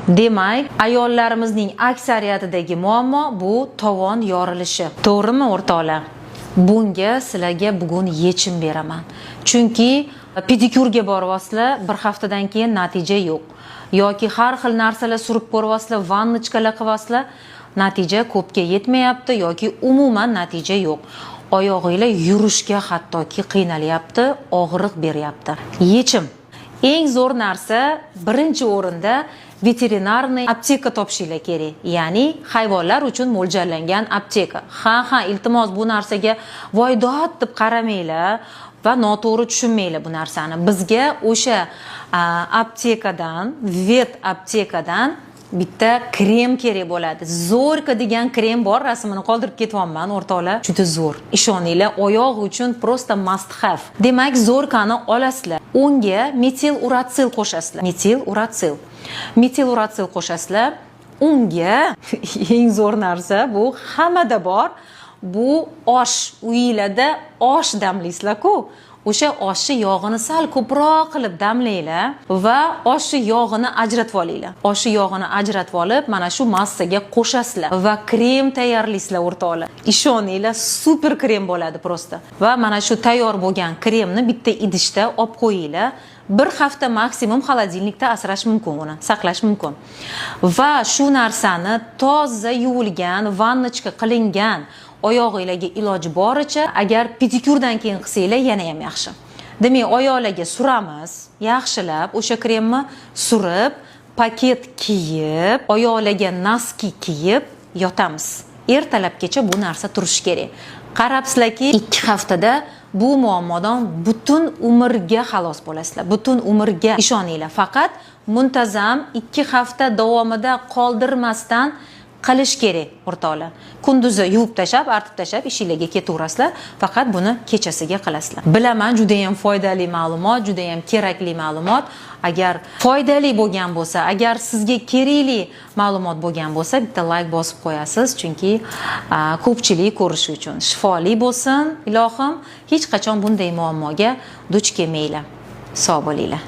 Demak, ayollarimizning aksariyatidagi muammo bu tovon yorilishi. To'g'rimi, o'rtoqlar? Bunga sizlarga bugun yechim beraman. Chunki pedikurga boryapsizlar, bir haftadan keyin natija yo'q. Yoki har xil narsalar surib ko'ryapsizlar, vannochkalar qilyapsizlar, natija ko'pga yetmayapti yoki umuman natija yo'q. Oyog'inglar yurishga hattoki qiynalyapti, og'riq beryapti. Yechim. Eng zo'r narsa birinchi o'rinda veterinarniy apteka topishinglar kerak. Ya'ni hayvonlar uchun mo'ljallangan apteka. Ha, iltimos bu narsaga voydod deb qaramanglar va noto'g'ri tushunmanglar bu narsani. Bizga o'sha aptekadan, vet aptekadan bitta krem kerak bo'ladi. Zorka degan krem bor, rasmini qoldirib ketyapman, o'rtoqlar. Juda zo'r. Ishoninglar, oyoq uchun prosta must have. Demak, zorkani olasizlar. Unga metil uratsil qo'shasizlar. Metil uratsil qo'shasizlar. Unga eng zo'r narsa bu hammada bor. Bu osh, uyinglarda osh damlaysizlar-ku. O'sha oshni yog'ini sal ko'proq qilib damlanglar va oshni yog'ini ajratib olinglar. Oshni yog'ini ajratib olib, mana shu massaga qo'shasizlar va krem tayyorlaysizlar, o'rtoqlar. Ishoninglar, super krem bo'ladi prosta. Va mana shu tayyor bo'lgan kremni bitta idishda olib qo'yinglar. Bir hafta maksimum xolodilnikda asrash mumkin, uni saqlash mumkin. Va shu narsani toza yuvilgan, vannochka qilingan oyog'inglarga iloji boricha, agar pedikurdan keyin qilsanglar yana ham yaxshi. Demak, oyoqlarga suramiz, yaxshilab o'sha kremni surib, paket kiyib, oyoqlarga noski kiyib yotamiz. Ertalabgacha bu narsa turishi kerak. Qarabsizlarki, 2 haftada bu muammodan butun umrga xalos bo'lasizlar. Butun umrga, ishoninglar. Faqat muntazam 2 hafta davomida qoldirmasdan qilish kerak, o'rtoqlar. Kunduzi yuvib tashab, artib tashab, ishingizga ketaverasizlar. Faqat buni kechasiga qilasizlar. Bilaman, juda ham foydali ma'lumot, juda ham kerakli ma'lumot. Agar foydali bo'lgan bo'lsa, agar sizga kerakli ma'lumot bo'lgan bo'lsa, bitta like bosib qo'yasiz, chunki ko'pchilik ko'rishi uchun. Shifoli bo'lsin, ilohim, hech qachon bunday muammoga duch kelmanglar. Sog' bo'linglar.